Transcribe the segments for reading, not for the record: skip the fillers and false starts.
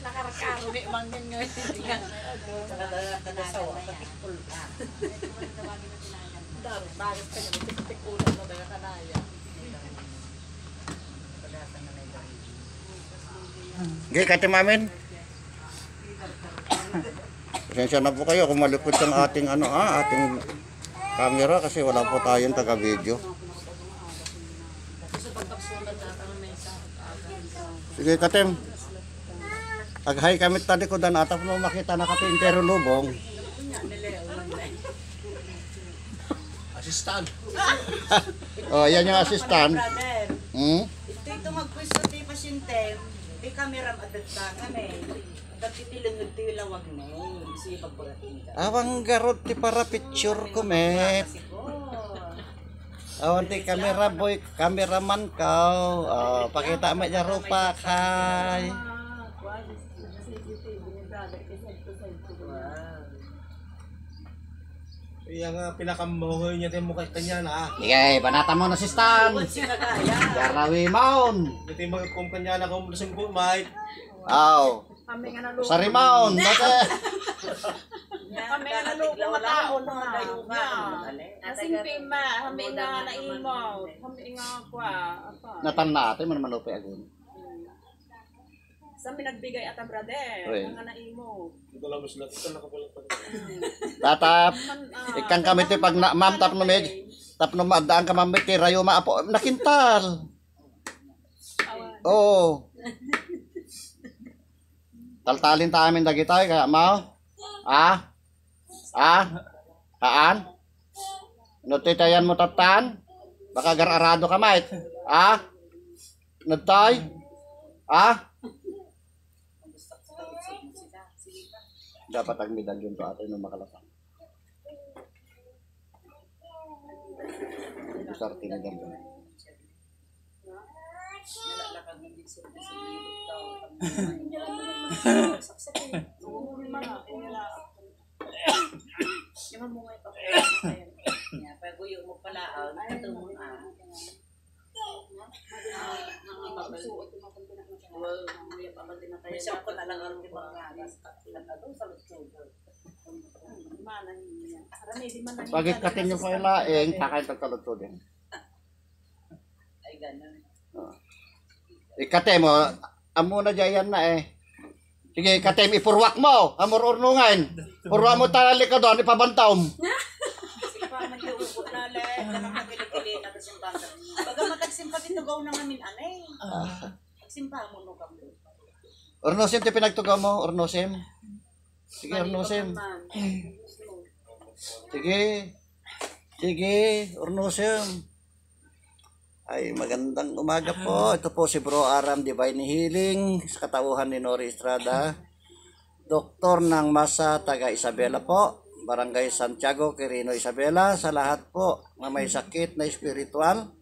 Nakarakaro ni mangin ngayon. Nagkakasawa, patikpul ka. Dari, bakit ka niya? Tik-tik-ulan na daga kanaya. Okay, Kati Mamin. Pasensya na po kayo kung malipot ang ating ating camera kasi wala po tayong taga-video. Sige, Katim. Ag-hi kami tadi ko dan atap mo makita na Katim pero lubong. Assistant. Oh, yan yung assistant. Ito magpwisto tayo pasyente. Di kamera madagda kami. Dati tilungod tayo lawag na. Kasi pagpagating ka. Awang garot ti para picture ko, met. Awan ti camera boy, cameraman ka. Pakita mo dyan rupa kay. Iya nga pinakamuhoy niya din mo kay kanya na. Sige, banata mo na si Stan. Jarawi maun. Ito yung mga kumpanya na kung lasing po, mate. Aw. Sari maun. Dati. Kami nga naluko nga tao na. Kasing pima, kami nga naimaw. Kami nga kwa. Natan na ate, man manupi agun. Sa nagbigay ata brother. Nga naimo. Ito lang mas lahat. Ito nakapalat pa. Tatap. Ikan kami ti pag ma'am tap no med. Tap no maadaan ka ma'am ti rayo maapo nakintal. Oo. Taltalin ta amin dagitoy kaya mao. Haan? Nutitayan mo tatan? Baka gararado ka mait. Nagtay? Dapat ang medalyon to atin ng makalasang. Start na ganyan. Paguyo mo pala, ito mo siya ko na lang ang ibang Bagit katin yung pailaing, kakain pagkalutso din. Ay, gano'n. Ikate mo, amo na dyan na eh. Sige, ikate mo, ipurwak mo, amor urnungan. Purwa mo talali ka doon, ipabantaw mo. Sige pa, mag-iupo na lang, nakakagili-gili na kasimpa. Baga matagsimpa dito gaw na ngamin, anay. Magsimpa mo no kami. Ornosim, ti pinagtugaw mo, ornosim. Sige, ornosim. Sige, ornosim. Ay, magandang umaga po. Ito po si Bro Aram Divine Healing sa katauhan ni Nori Estrada. Doktor ng Masa, taga Isabela po. Barangay Santiago, Quirino, Isabela. Sa lahat po na may sakit na espiritual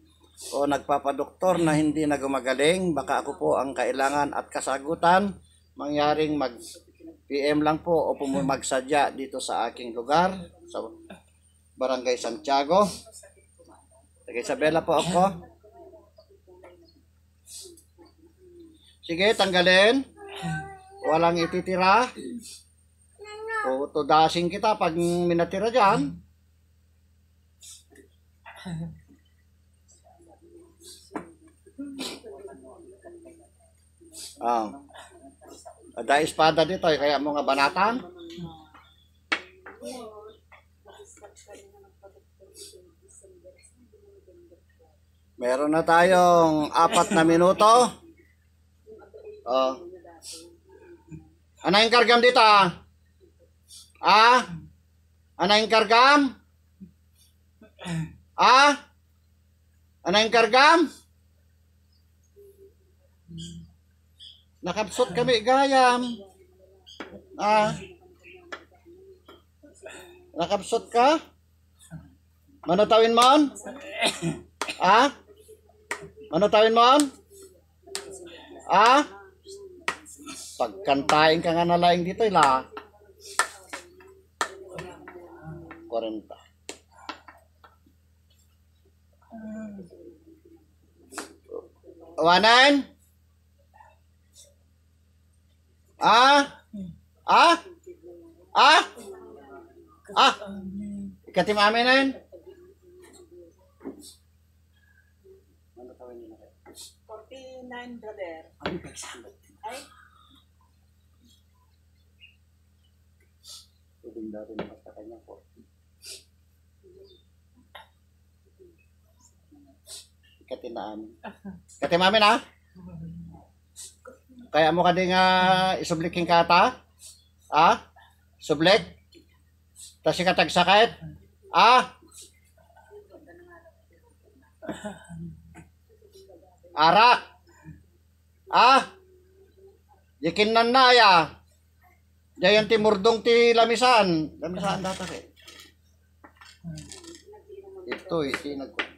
o nagpapadoktor na hindi na gumagaling, baka ako po ang kailangan at kasagutan. Mangyaring mag-PM lang po o magsadya dito sa aking lugar, sa Barangay Santiago. Taga Isabela po ako. Sige, tanggalin. Walang ititira. O tudasin kita pag minatira dyan. Ada espada dito, kaya mga banatan. Meron na tayong 4 na minuto. Ano yung kargam dito? Ano yung kargam? Ano yung kargam? Nakapsot kami gayam. Nakapsot ka? Manutawin mo? Manutawin mo? Pagkantain ka nga nalaing dito, ila. 40. Awanan? Ah? Ah? Ah? Ah? Ikatim amin na yun? 49, brother. Ano ba example? Ay, Pwedeng daw rin naman sa kanya po. Ikatim na amin. Ikatim amin ha? Kaya mo ka din isubliking kata? Ah? Sublik? Tas ikatagsakit? Ah? Arak? Ah? Yakin nanaya? Dayan ti murdong ti lamisan. Lamisan data eh. Ito, iti nagkukuha.